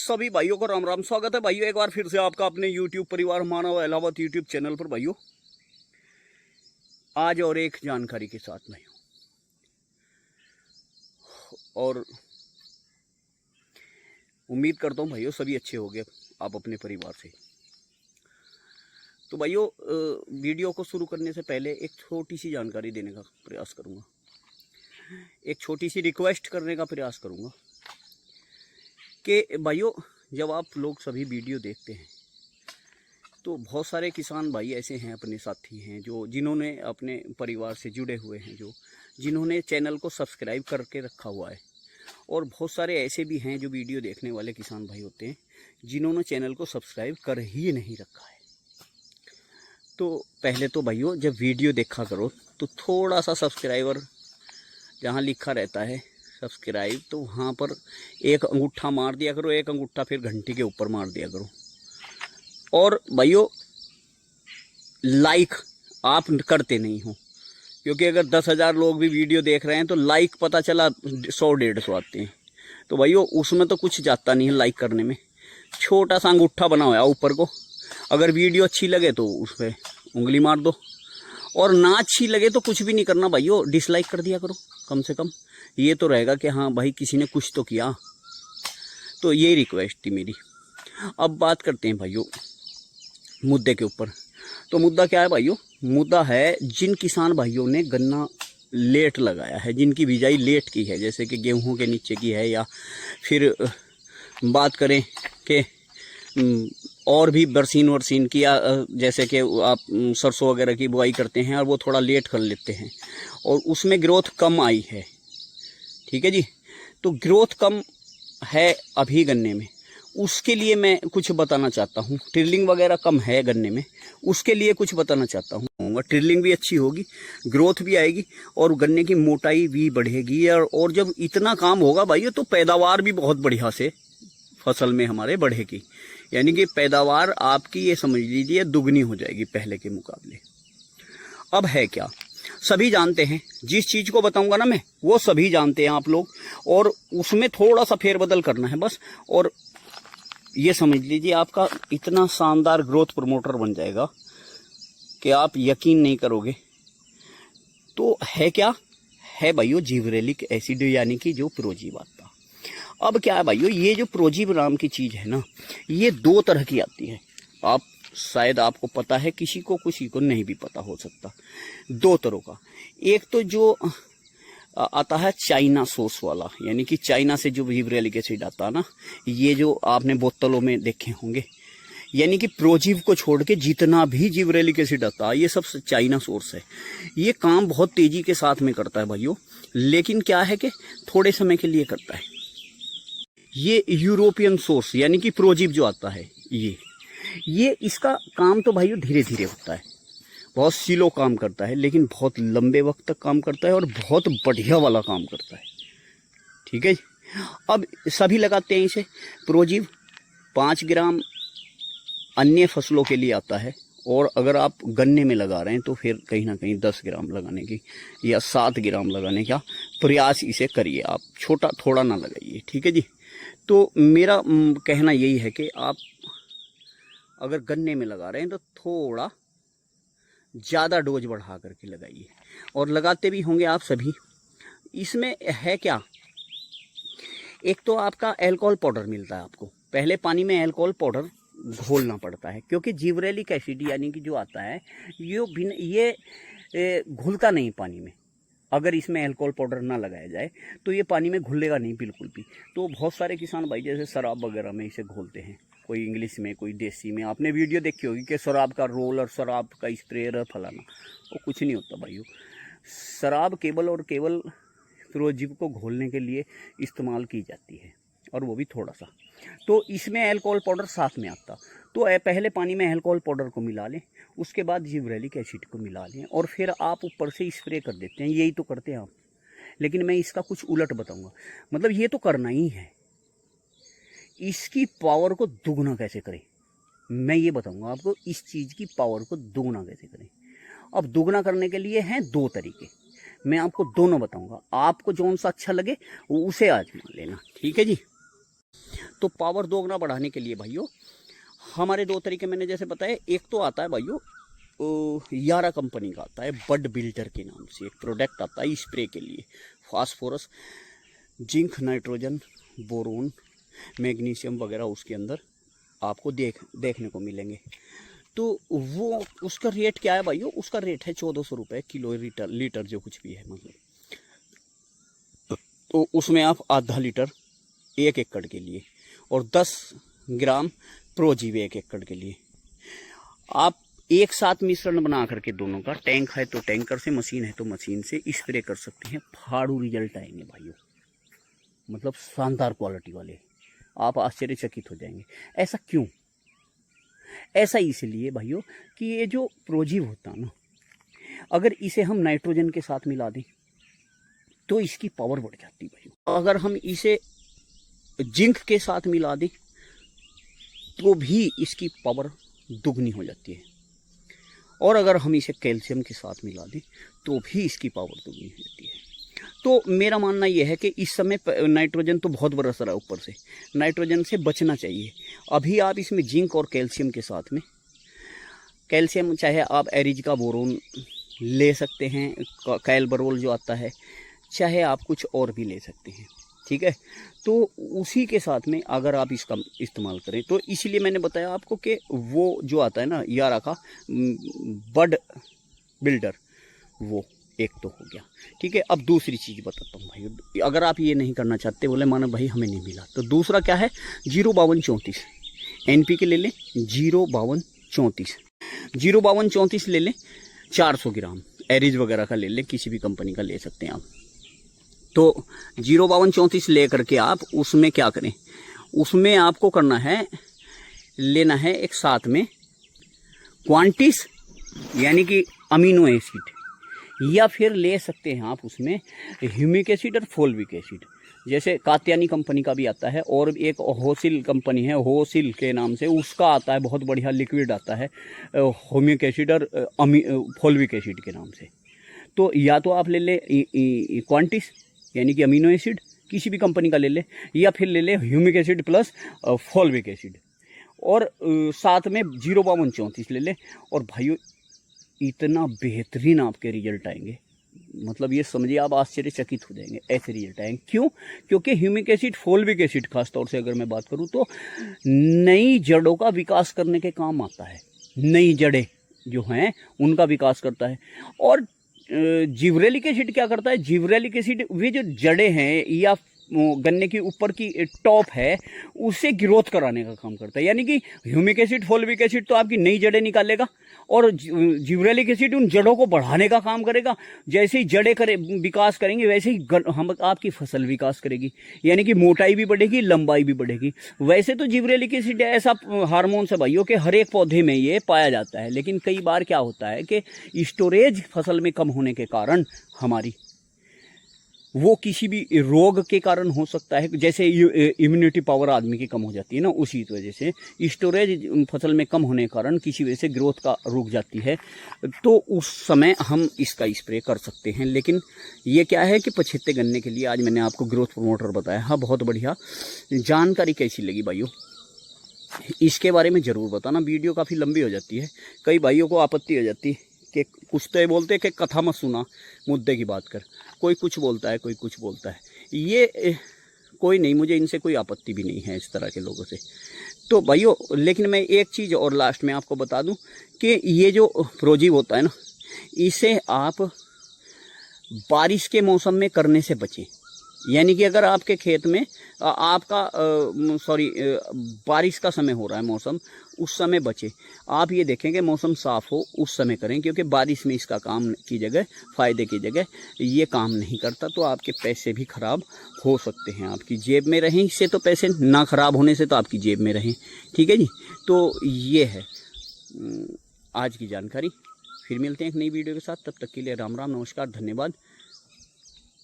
सभी भाइयों को राम राम। स्वागत है भाइयों एक बार फिर से आपका अपने YouTube परिवार मानव इलाहाबाद YouTube चैनल पर। भाइयों आज और एक जानकारी के साथ मैं हूं और उम्मीद करता हूं भाइयों सभी अच्छे होंगे आप अपने परिवार से। तो भाइयों वीडियो को शुरू करने से पहले एक छोटी सी जानकारी देने का प्रयास करूंगा, एक छोटी सी रिक्वेस्ट करने का प्रयास करूंगा कि भाइयों जब आप लोग सभी वीडियो देखते हैं तो बहुत सारे किसान भाई ऐसे हैं, अपने साथी हैं जो जिन्होंने अपने परिवार से जुड़े हुए हैं, जो जिन्होंने चैनल को सब्सक्राइब करके रखा हुआ है, और बहुत सारे ऐसे भी हैं जो वीडियो देखने वाले किसान भाई होते हैं जिन्होंने चैनल को सब्सक्राइब कर ही नहीं रखा है। तो पहले तो भाइयों जब वीडियो देखा करो तो थोड़ा सा सब्सक्राइबर जहाँ लिखा रहता है सब्सक्राइब, तो वहाँ पर एक अंगूठा मार दिया करो, एक अंगूठा फिर घंटी के ऊपर मार दिया करो। और भाइयों लाइक आप करते नहीं हो, क्योंकि अगर 10,000 लोग भी वीडियो देख रहे हैं तो लाइक पता चला 100-150 आते हैं। तो भाइयों उसमें तो कुछ जाता नहीं है लाइक करने में। छोटा सा अंगूठा बना हुआ है ऊपर को, अगर वीडियो अच्छी लगे तो उस पर उंगली मार दो, और ना अच्छी लगे तो कुछ भी नहीं करना भाइयों, डिसलाइक कर दिया करो। कम से कम ये तो रहेगा कि हाँ भाई किसी ने कुछ तो किया। तो ये रिक्वेस्ट थी मेरी। अब बात करते हैं भाइयों मुद्दे के ऊपर। तो मुद्दा क्या है भाइयों? मुद्दा है जिन किसान भाइयों ने गन्ना लेट लगाया है, जिनकी बिजाई लेट की है, जैसे कि गेहूं के नीचे की है, या फिर बात करें कि और भी बरसीन वरसीन की, जैसे कि आप सरसों वगैरह की बुआई करते हैं और वो थोड़ा लेट कर लेते हैं और उसमें ग्रोथ कम आई है, ठीक है जी। तो ग्रोथ कम है अभी गन्ने में, उसके लिए मैं कुछ बताना चाहता हूँ। ट्रिलिंग वगैरह कम है गन्ने में, उसके लिए कुछ बताना चाहता हूँ। ट्रिलिंग भी अच्छी होगी, ग्रोथ भी आएगी और गन्ने की मोटाई भी बढ़ेगी। और जब इतना काम होगा भाई तो पैदावार भी बहुत बढ़िया से फसल में हमारे बढ़ेगी, यानी कि पैदावार आपकी ये समझ लीजिए दुगनी हो जाएगी पहले के मुकाबले। अब है क्या, सभी जानते हैं, जिस चीज को बताऊंगा ना मैं वो सभी जानते हैं आप लोग, और उसमें थोड़ा सा फेरबदल करना है बस। और ये समझ लीजिए आपका इतना शानदार ग्रोथ प्रमोटर बन जाएगा कि आप यकीन नहीं करोगे। तो है क्या है भाइयों? जिब्रेलिक एसिड, यानी कि जो प्रोजीव आता। अब क्या है भाइयों, ये जो प्रोजीव नाम की चीज है ना, ये 2 तरह की आती है। आप शायद आपको पता है, किसी को नहीं भी पता हो सकता। 2 तरह का, एक तो जो आता है चाइना सोर्स वाला, यानी कि चाइना से जो जिब्रेलिक एसिड आता है ना, ये जो आपने बोतलों में देखे होंगे, यानी कि प्रोजीव को छोड़ के जितना भी जिब्रेलिक एसिड आता है ये सब चाइना सोर्स है। ये काम बहुत तेजी के साथ में करता है भाइयों, लेकिन क्या है कि थोड़े समय के लिए करता है। ये यूरोपियन सोर्स यानी कि प्रोजीव जो आता है ये इसका काम तो भाइयों धीरे धीरे होता है, बहुत स्लो काम करता है, लेकिन बहुत लंबे वक्त तक काम करता है और बहुत बढ़िया वाला काम करता है, ठीक है। अब सभी लगाते हैं इसे प्रोजीव। 5 ग्राम अन्य फसलों के लिए आता है, और अगर आप गन्ने में लगा रहे हैं तो फिर कहीं ना कहीं 10 ग्राम लगाने की या 7 ग्राम लगाने का प्रयास इसे करिए आप, छोटा थोड़ा ना लगाइए, ठीक है जी। तो मेरा कहना यही है कि आप अगर गन्ने में लगा रहे हैं तो थोड़ा ज़्यादा डोज बढ़ा करके लगाइए, और लगाते भी होंगे आप सभी। इसमें है क्या, एक तो आपका अल्कोहल पाउडर मिलता है आपको, पहले पानी में अल्कोहल पाउडर घोलना पड़ता है, क्योंकि जिब्रेलिक एसिड यानी कि जो आता है ये घुलता नहीं पानी में। अगर इसमें अल्कोहल पाउडर ना लगाया जाए तो ये पानी में घुलेगा नहीं बिल्कुल भी। तो बहुत सारे किसान भाई जैसे शराब वगैरह में इसे घोलते हैं, कोई इंग्लिश में कोई देसी में। आपने वीडियो देखी होगी कि शराब का रोल और शराब का स्प्रेयर फलाना, वो कुछ नहीं होता भाइयों। शराब केवल और केवल प्रोजीव को घोलने के लिए इस्तेमाल की जाती है, और वो भी थोड़ा सा। तो इसमें अल्कोहल पाउडर साथ में आता। तो पहले पानी में अल्कोहल पाउडर को मिला लें, उसके बाद जिब्रेलिक एसिड को मिला लें, और फिर आप ऊपर से स्प्रे कर देते हैं। यही तो करते हैं आप, लेकिन मैं इसका कुछ उलट बताऊंगा। मतलब ये तो करना ही है, इसकी पावर को दुगना कैसे करें मैं ये बताऊंगा आपको। इस चीज़ की पावर को दुगना कैसे करें। अब दुगना करने के लिए हैं 2 तरीके, मैं आपको दोनों बताऊंगा। आपको जौन सा अच्छा लगे उसे आजमा लेना, ठीक है जी। तो पावर दोगुना बढ़ाने के लिए भाइयों हमारे दो तरीके मैंने जैसे बताया। एक तो आता है भाइयों यारा कंपनी का आता है बड बिल्डर के नाम से एक प्रोडक्ट आता है स्प्रे के लिए, phosphorus, zinc, nitrogen, boron, magnesium वगैरह उसके अंदर आपको देखने को मिलेंगे। तो वो उसका रेट क्या है भाइयों? उसका रेट है 1400 रुपये किलो लीटर जो कुछ भी है मतलब। तो उसमें आप आधा लीटर 1 एकड़ के लिए और 10 ग्राम प्रोजीव 1 एकड़ के लिए आप एक साथ मिश्रण बना करके दोनों का, टैंक है तो टैंकर से, मशीन है तो मशीन से स्प्रे कर सकते हैं। फाड़ू रिजल्ट आएंगे भाइयों, मतलब शानदार क्वालिटी वाले, आप आश्चर्यचकित हो जाएंगे। ऐसा क्यों? ऐसा इसलिए भाइयों कि ये जो प्रोजीव होता है ना, अगर इसे हम नाइट्रोजन के साथ मिला दें तो इसकी पावर बढ़ जाती है भाइयों। अगर हम इसे जिंक के साथ मिला दें तो भी इसकी पावर दुगनी हो जाती है, और अगर हम इसे कैल्शियम के साथ मिला दें तो भी इसकी पावर दुगनी हो जाती है। तो मेरा मानना यह है कि इस समय नाइट्रोजन तो बहुत बरस रहा है ऊपर से, नाइट्रोजन से बचना चाहिए। अभी आप इसमें जिंक और कैल्शियम के साथ में, कैल्शियम चाहे आप एरिज का बोरोन ले सकते हैं, कैलबरोल जो आता है, चाहे आप कुछ और भी ले सकते हैं, ठीक है। तो उसी के साथ में अगर आप इसका इस्तेमाल करें तो इसलिए मैंने बताया आपको कि वो जो आता है ना यारा का बड बिल्डर, वो एक तो हो गया, ठीक है। अब दूसरी चीज़ बताता हूँ भाई, अगर आप ये नहीं करना चाहते, बोले मानो भाई हमें नहीं मिला, तो दूसरा क्या है 05234 NPK ले लें, 05234 ले लें, 400 ग्राम एरिज वगैरह का ले लें, किसी भी कंपनी का ले सकते हैं आप। तो 05234 ले करके आप उसमें क्या करें, उसमें आपको करना है, लेना है एक साथ में क्वांटिस यानी कि अमीनो एसिड, या फिर ले सकते हैं आप उसमें ह्यूमिक एसिड और फोल्विक एसिड, जैसे कात्यानी कंपनी का भी आता है, और एक होसिल कंपनी है, होसिल के नाम से उसका आता है, बहुत बढ़िया लिक्विड आता है ह्यूमिक एसिड और फोल्विक एसिड के नाम से। तो या तो आप ले लें क्वांटिस यानी कि अमीनो एसिड किसी भी कंपनी का ले ले, या फिर ले ले humic acid plus folic acid, और साथ में 05234 ले ले। और भाइयों इतना बेहतरीन आपके रिजल्ट आएंगे, मतलब ये समझिए आप आश्चर्यचकित हो जाएंगे, ऐसे रिजल्ट आएंगे। क्यों? क्योंकि ह्यूमिक एसिड, फोल्विक एसिड खास तौर से अगर मैं बात करूं तो नई जड़ों का विकास करने के काम आता है, नई जड़ें जो हैं उनका विकास करता है। और जिब्रेलिक एसिड क्या करता है? जिब्रेलिक एसिड वे जो जड़ें हैं या गन्ने की ऊपर की टॉप है उसे ग्रोथ कराने का काम करता है। यानी कि ह्यूमिक एसिड, फोल्विक एसिड तो आपकी नई जड़ें निकालेगा, और जिब्रेलिक एसिड उन जड़ों को बढ़ाने का काम करेगा। जैसे ही जड़ें विकास करेंगे वैसे ही हम आपकी फसल विकास करेगी, यानी कि मोटाई भी बढ़ेगी, लंबाई भी बढ़ेगी। वैसे तो जिब्रेलिक एसिड ऐसा हार्मोन है भाइयों कि हर एक पौधे में ये पाया जाता है, लेकिन कई बार क्या होता है कि स्टोरेज फसल में कम होने के कारण हमारी, वो किसी भी रोग के कारण हो सकता है, जैसे इम्यूनिटी पावर आदमी की कम हो जाती है ना, उसी वजह से स्टोरेज फसल में कम होने के कारण किसी वजह से ग्रोथ का रुक जाती है, तो उस समय हम इसका स्प्रे कर सकते हैं। लेकिन ये क्या है कि पछेते गन्ने के लिए आज मैंने आपको ग्रोथ प्रमोटर बताया। हाँ, बहुत बढ़िया जानकारी। कैसी लगी भाइयों? इसके बारे में ज़रूर बताना, वीडियो काफ़ी लंबी हो जाती है, कई भाइयों को आपत्ति हो जाती है कि कुछ तो ये बोलते हैं कि कथा मत सुना, मुद्दे की बात कर। कोई कुछ बोलता है, कोई कुछ बोलता है, ये कोई नहीं, मुझे इनसे कोई आपत्ति भी नहीं है इस तरह के लोगों से। तो भाइयों, लेकिन मैं एक चीज़ और लास्ट में आपको बता दूं कि ये जो प्रोजीव होता है ना, इसे आप बारिश के मौसम में करने से बचें। यानी कि अगर आपके खेत में बारिश का समय हो रहा है मौसम, उस समय बचे। आप ये देखें कि मौसम साफ़ हो उस समय करें, क्योंकि बारिश में इसका काम की जगह, फ़ायदे की जगह ये काम नहीं करता, तो आपके पैसे भी ख़राब हो सकते हैं, आपकी जेब में रहें इससे, तो पैसे ना ख़राब होने से तो आपकी जेब में रहें। ठीक है जी, तो ये है आज की जानकारी। फिर मिलते हैं एक नई वीडियो के साथ, तब तक के लिए राम राम, नमस्कार, धन्यवाद।